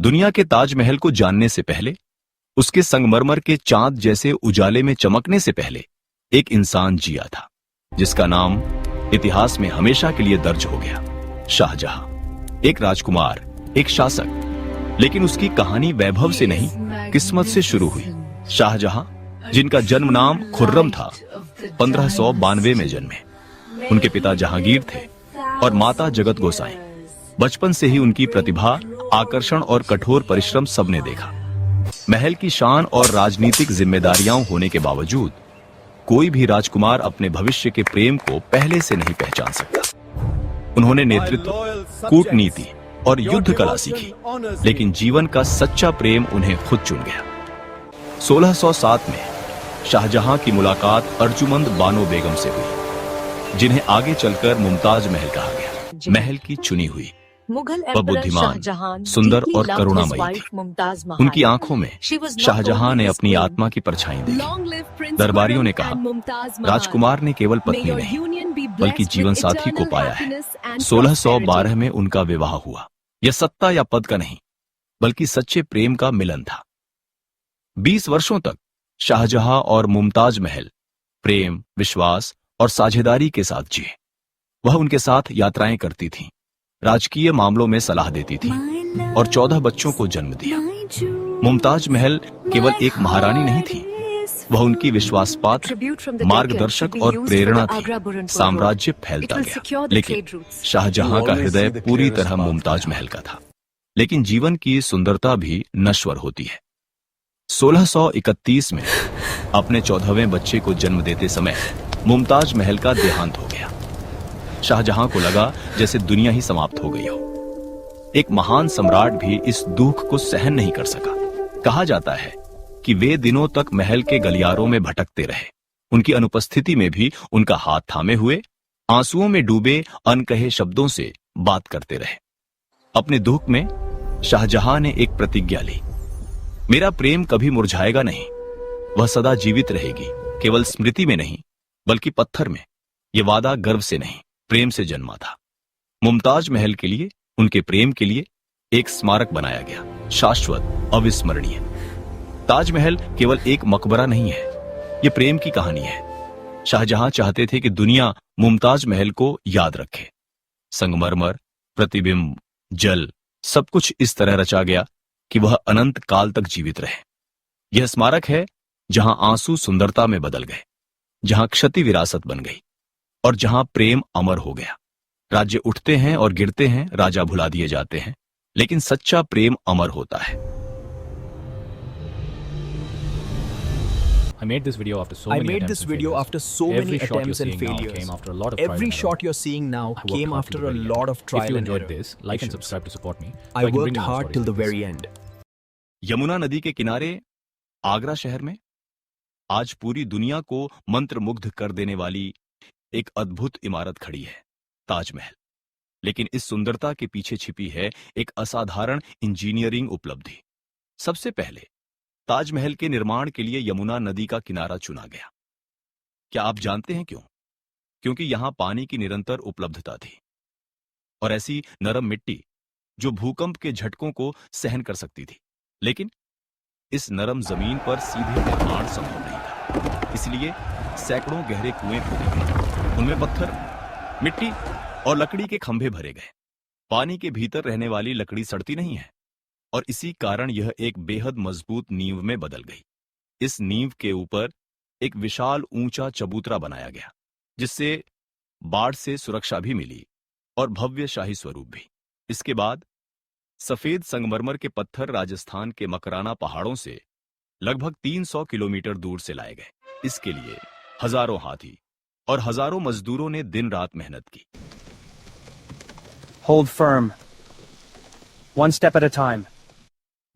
दुनिया के ताजमहल को जानने से पहले, उसके संगमरमर के चांद जैसे उजाले में चमकने से पहले एक इंसान जिया था, जिसका नाम इतिहास में हमेशा के लिए दर्ज हो गया। शाहजहां, एक राजकुमार, एक शासक, लेकिन उसकी कहानी वैभव से नहीं, किस्मत से शुरू हुई। शाहजहां, जिनका जन्म नाम खुर्रम था, 1592 में जन्मे। उनके पिता जहांगीर थे और माता जगत गोसाई। बचपन से ही उनकी प्रतिभा, आकर्षण और कठोर परिश्रम सबने देखा। महल की शान और राजनीतिक जिम्मेदारियां होने के बावजूद कोई भी राजकुमार अपने भविष्य के प्रेम को पहले से नहीं पहचान सकता। उन्होंने नेतृत्व, कूटनीति और युद्ध कला सीखी, लेकिन जीवन का सच्चा प्रेम उन्हें खुद चुन गया। 1607 में शाहजहां की मुलाकात अर्जुमंद बानो बेगम से हुई, जिन्हें आगे चलकर मुमताज महल कहा गया। महल की चुनी हुई, वह बुद्धिमान, सुंदर और करुणामयी थी। उनकी आंखों में शाहजहां ने अपनी आत्मा की परछाई देखी। दरबारियों ने कहा, राजकुमार ने केवल पत्नी नहीं, बल्कि जीवन साथी को पाया है। 1612 में उनका विवाह हुआ। यह सत्ता या पद का नहीं, बल्कि सच्चे प्रेम का मिलन था। 20 वर्षों तक शाहजहां और मुमताज महल प्रेम, विश्वास और साझेदारी के साथ जिए। वह उनके साथ यात्राएं करती थीं, राजकीय मामलों में सलाह देती थी और 14 बच्चों को जन्म दिया। मुमताज महल केवल एक महारानी नहीं थी, वह उनकी विश्वासपात्र, मार्गदर्शक और प्रेरणा थी। साम्राज्य फैलता गया, लेकिन शाहजहां का हृदय पूरी तरह मुमताज महल का था। लेकिन जीवन की सुंदरता भी नश्वर होती है। 1631 में अपने 14वें बच्चे को जन्म देते समय मुमताज महल का देहांत हो गया। शाहजहां को लगा जैसे दुनिया ही समाप्त हो गई हो। एक महान सम्राट भी इस दुख को सहन नहीं कर सका। कहा जाता है कि वे दिनों तक महल के गलियारों में भटकते रहे। उनकी अनुपस्थिति में भी उनका हाथ थामे हुए, आंसुओं में डूबे अनकहे शब्दों से बात करते रहे। अपने दुख में शाहजहां ने एक प्रतिज्ञा ली, मेरा प्रेम कभी मुरझाएगा नहीं, वह सदा जीवित रहेगी, केवल स्मृति में नहीं, बल्कि पत्थर में। यह वादा गर्व से नहीं, प्रेम से जन्मा था। मुमताज महल के लिए, उनके प्रेम के लिए एक स्मारक बनाया गया, शाश्वत, अविस्मरणीय। ताजमहल केवल एक मकबरा नहीं है, यह प्रेम की कहानी है। शाहजहां चाहते थे कि दुनिया मुमताज महल को याद रखे। संगमरमर, प्रतिबिंब, जल, सब कुछ इस तरह रचा गया कि वह अनंत काल तक जीवित रहे। यह स्मारक है जहां आंसू सुंदरता में बदल गए, जहां क्षति विरासत बन गई और जहां प्रेम अमर हो गया। राज्य उठते हैं और गिरते हैं, राजा भुला दिए जाते हैं, लेकिन सच्चा प्रेम अमर होता है। I made this video after so many attempts and failures. Every shot you're seeing now came after a lot of trial and error. This, like and subscribe to support me. I worked hard till the very end. Yamuna नदी के किनारे आगरा शहर में आज पूरी दुनिया को मंत्रमुग्ध कर देने वाली एक अद्भुत इमारत खड़ी है, ताजमहल। लेकिन इस सुंदरता के पीछे छिपी है एक असाधारण इंजीनियरिंग उपलब्धि। सबसे पहले ताजमहल के निर्माण के लिए यमुना नदी का किनारा चुना गया। क्या आप जानते हैं क्यों? क्योंकि यहां पानी की निरंतर उपलब्धता थी और ऐसी नरम मिट्टी जो भूकंप के झटकों को सहन कर सकती थी। लेकिन इस नरम जमीन पर सीधे निर्माण संभव नहीं था, इसलिए सैकड़ों गहरे कुएं खोदे गए। उनमें पत्थर, मिट्टी और लकड़ी के खंभे भरे गए। पानी के भीतर रहने वाली लकड़ी सड़ती नहीं है और इसी कारण यह एक बेहद मजबूत नींव में बदल गई। इस नींव के ऊपर एक विशाल ऊंचा चबूतरा बनाया गया, जिससे बाढ़ से सुरक्षा भी मिली और भव्य शाही स्वरूप भी। इसके बाद सफेद संगमरमर के पत्थर राजस्थान के मकराना पहाड़ों से लगभग 300 किलोमीटर दूर से लाए गए। इसके लिए हजारों हाथी और हजारों मजदूरों ने दिन रात मेहनत की। Hold firm. One step at a time.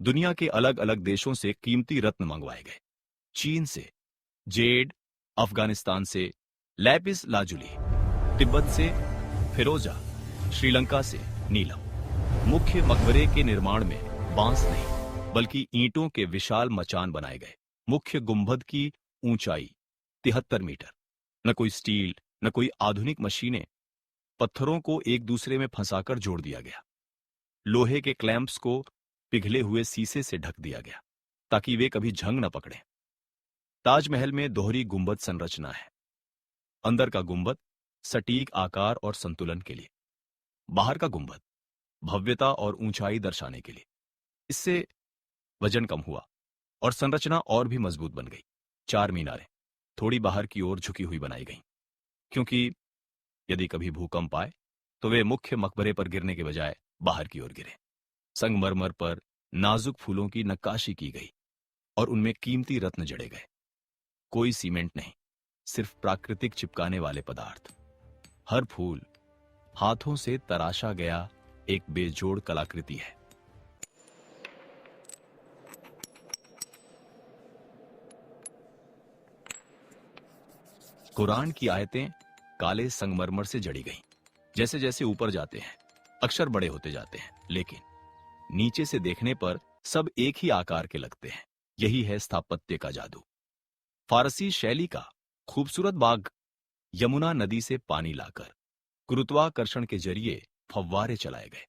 दुनिया के अलग अलग देशों से कीमती रत्न मंगवाए गए। चीन से जेड, अफगानिस्तान से लैपिस लाजुली, तिब्बत से फिरोजा, श्रीलंका से नीलम। मुख्य मकबरे के निर्माण में बांस नहीं, बल्कि ईंटों के विशाल मचान बनाए गए। मुख्य गुंबद की ऊंचाई 73 मीटर। न कोई स्टील, न कोई आधुनिक मशीनें, पत्थरों को एक दूसरे में फंसाकर जोड़ दिया गया। लोहे के क्लैंप्स को पिघले हुए शीशे से ढक दिया गया ताकि वे कभी झंग न पकड़े। ताजमहल में दोहरी गुंबद संरचना है। अंदर का गुंबद सटीक आकार और संतुलन के लिए, बाहर का गुंबद भव्यता और ऊंचाई दर्शाने के लिए। इससे वजन कम हुआ और संरचना और भी मजबूत बन गई। 4 मीनारें थोड़ी बाहर की ओर झुकी हुई बनाई गईं, क्योंकि यदि कभी भूकंप आए तो वे मुख्य मकबरे पर गिरने के बजाय बाहर की ओर गिरे। संगमरमर पर नाजुक फूलों की नक्काशी की गई और उनमें कीमती रत्न जड़े गए। कोई सीमेंट नहीं, सिर्फ प्राकृतिक चिपकाने वाले पदार्थ। हर फूल हाथों से तराशा गया एक बेजोड़ कलाकृति है। कुरान की आयतें काले संगमरमर से जड़ी गईं। जैसे जैसे ऊपर जाते हैं अक्षर बड़े होते जाते हैं, लेकिन नीचे से देखने पर सब एक ही आकार के लगते हैं। यही है स्थापत्य का जादू। फारसी शैली का खूबसूरत बाग यमुना नदी से पानी लाकर गुरुत्वाकर्षण के जरिए फव्वारे चलाए गए।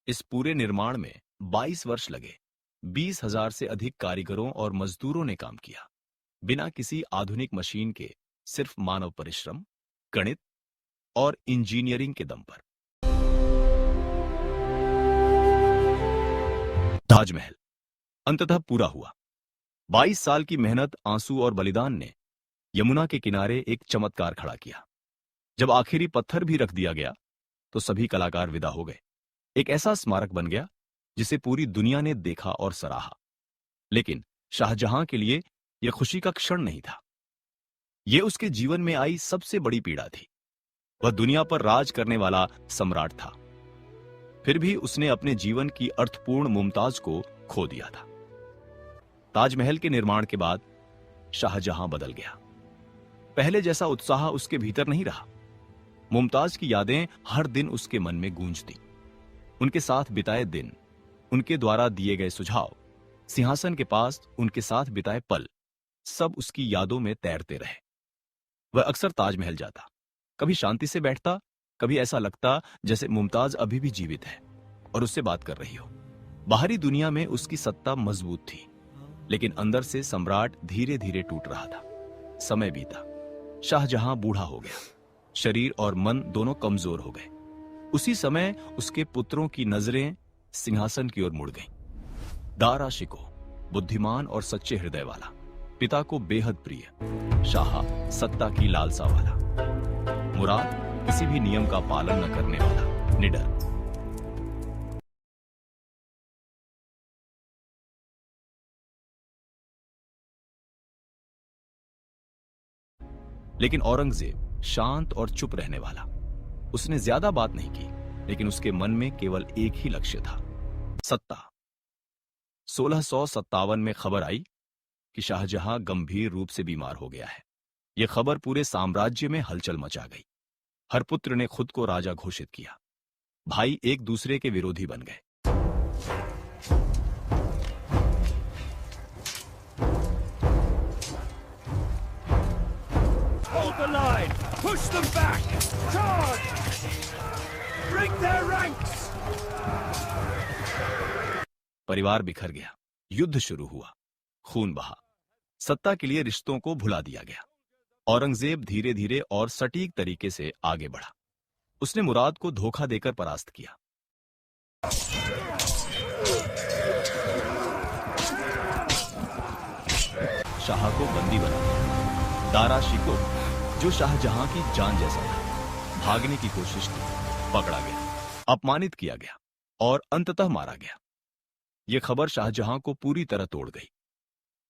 इस पूरे निर्माण में 22 वर्ष लगे। 20,000 से अधिक कारीगरों और मजदूरों ने काम किया, बिना किसी आधुनिक मशीन के, सिर्फ मानव परिश्रम, गणित और इंजीनियरिंग के दम पर। ताजमहल अंततः पूरा हुआ। 22 साल की मेहनत, आंसू और बलिदान ने यमुना के किनारे एक चमत्कार खड़ा किया। जब आखिरी पत्थर भी रख दिया गया तो सभी कलाकार विदा हो गए। एक ऐसा स्मारक बन गया जिसे पूरी दुनिया ने देखा और सराहा। लेकिन शाहजहां के लिए यह खुशी का क्षण नहीं था। यह उसके जीवन में आई सबसे बड़ी पीड़ा थी। वह दुनिया पर राज करने वाला सम्राट था, फिर भी उसने अपने जीवन की अर्थपूर्ण मुमताज को खो दिया था। ताजमहल के निर्माण के बाद शाहजहां बदल गया। पहले जैसा उत्साह उसके भीतर नहीं रहा। मुमताज की यादें हर दिन उसके मन में गूंजती। उनके साथ बिताए दिन, उनके द्वारा दिए गए सुझाव, सिंहासन के पास उनके साथ बिताए पल, सब उसकी यादों में तैरते रहे। वह अक्सर ताजमहल जाता, कभी शांति से बैठता, कभी ऐसा लगता जैसे मुमताज अभी भी जीवित है और उससे बात कर रही हो। बाहरी दुनिया में उसकी सत्ता मजबूत थी, लेकिन अंदर से सम्राट धीरे धीरे टूट रहा था। समय बीता, शाहजहां बूढ़ा हो गया, शरीर और मन दोनों कमजोर हो गए। उसी समय उसके पुत्रों की नजरें सिंहासन की ओर मुड़ गईं। दारा शिको, बुद्धिमान और सच्चे हृदय वाला, पिता को बेहद प्रिय, शाह सत्ता की लालसा वाला, मुराद किसी भी नियम का पालन न करने वाला, निडर। लेकिन औरंगजेब शांत और चुप रहने वाला। उसने ज्यादा बात नहीं की, लेकिन उसके मन में केवल एक ही लक्ष्य था, सत्ता। 1657 में खबर आई कि शाहजहां गंभीर रूप से बीमार हो गया है। यह खबर पूरे साम्राज्य में हलचल मचा गई। हर पुत्र ने खुद को राजा घोषित किया। भाई एक दूसरे के विरोधी बन गए। Hold the line! Push them back! Charge! Break their ranks! परिवार बिखर गया, युद्ध शुरू हुआ, खून बहा, सत्ता के लिए रिश्तों को भुला दिया गया। औरंगजेब धीरे धीरे और सटीक तरीके से आगे बढ़ा। उसने मुराद को धोखा देकर परास्त किया। शाह को बंदी बना दिया। दारा शिको, जो शाहजहां की जान जैसा था, भागने की कोशिश की, पकड़ा गया, अपमानित किया गया और अंततः मारा गया। यह खबर शाहजहां को पूरी तरह तोड़ गई।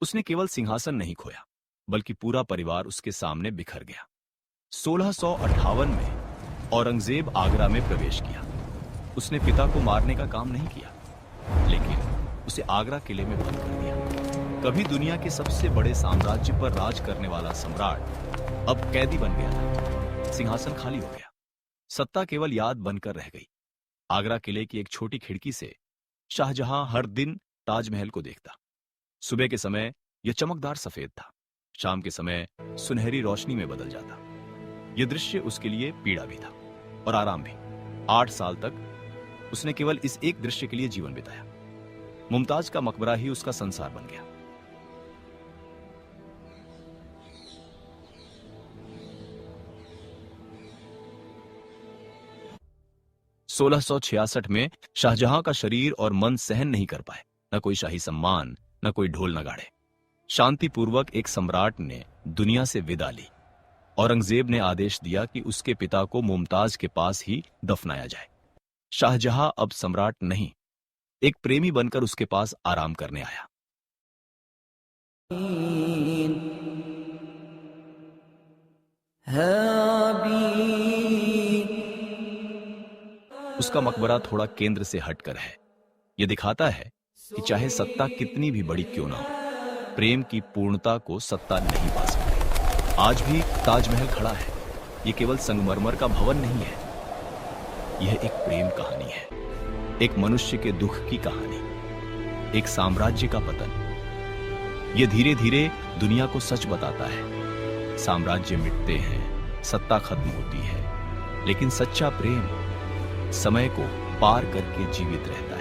उसने केवल सिंहासन नहीं खोया, बल्कि पूरा परिवार उसके सामने बिखर गया। 1658 में औरंगजेब आगरा में प्रवेश किया। उसने पिता को मारने का काम नहीं किया, लेकिन उसे आगरा किले में बंद कर दिया। कभी दुनिया के सबसे बड़े साम्राज्य पर राज करने वाला सम्राट अब कैदी बन गया था। सिंहासन खाली हो गया, सत्ता केवल याद बनकर रह गई। आगरा किले की एक छोटी खिड़की से शाहजहां हर दिन ताजमहल को देखता। सुबह के समय यह चमकदार सफेद था, शाम के समय सुनहरी रोशनी में बदल जाता। यह दृश्य उसके लिए पीड़ा भी था और आराम भी। 8 साल तक उसने केवल इस एक दृश्य के लिए जीवन बिताया। मुमताज का मकबरा ही उसका संसार बन गया। (1666) में शाहजहां का शरीर और मन सहन नहीं कर पाए। न कोई शाही सम्मान, न कोई ढोल नगाड़े। शांतिपूर्वक एक सम्राट ने दुनिया से विदा ली। औरंगजेब ने आदेश दिया कि उसके पिता को मुमताज के पास ही दफनाया जाए। शाहजहां अब सम्राट नहीं, एक प्रेमी बनकर उसके पास आराम करने आया। उसका मकबरा थोड़ा केंद्र से हटकर है। यह दिखाता है कि चाहे सत्ता कितनी भी बड़ी क्यों ना हो, प्रेम की पूर्णता को सत्ता नहीं पा सकती। आज भी ताजमहल खड़ा है। यह केवल संगमरमर का भवन नहीं है, यह एक प्रेम कहानी है, एक मनुष्य के दुख की कहानी, एक साम्राज्य का पतन। यह धीरे धीरे दुनिया को सच बताता है। साम्राज्य मिटते हैं, सत्ता खत्म होती है, लेकिन सच्चा प्रेम समय को पार करके जीवित रहता है।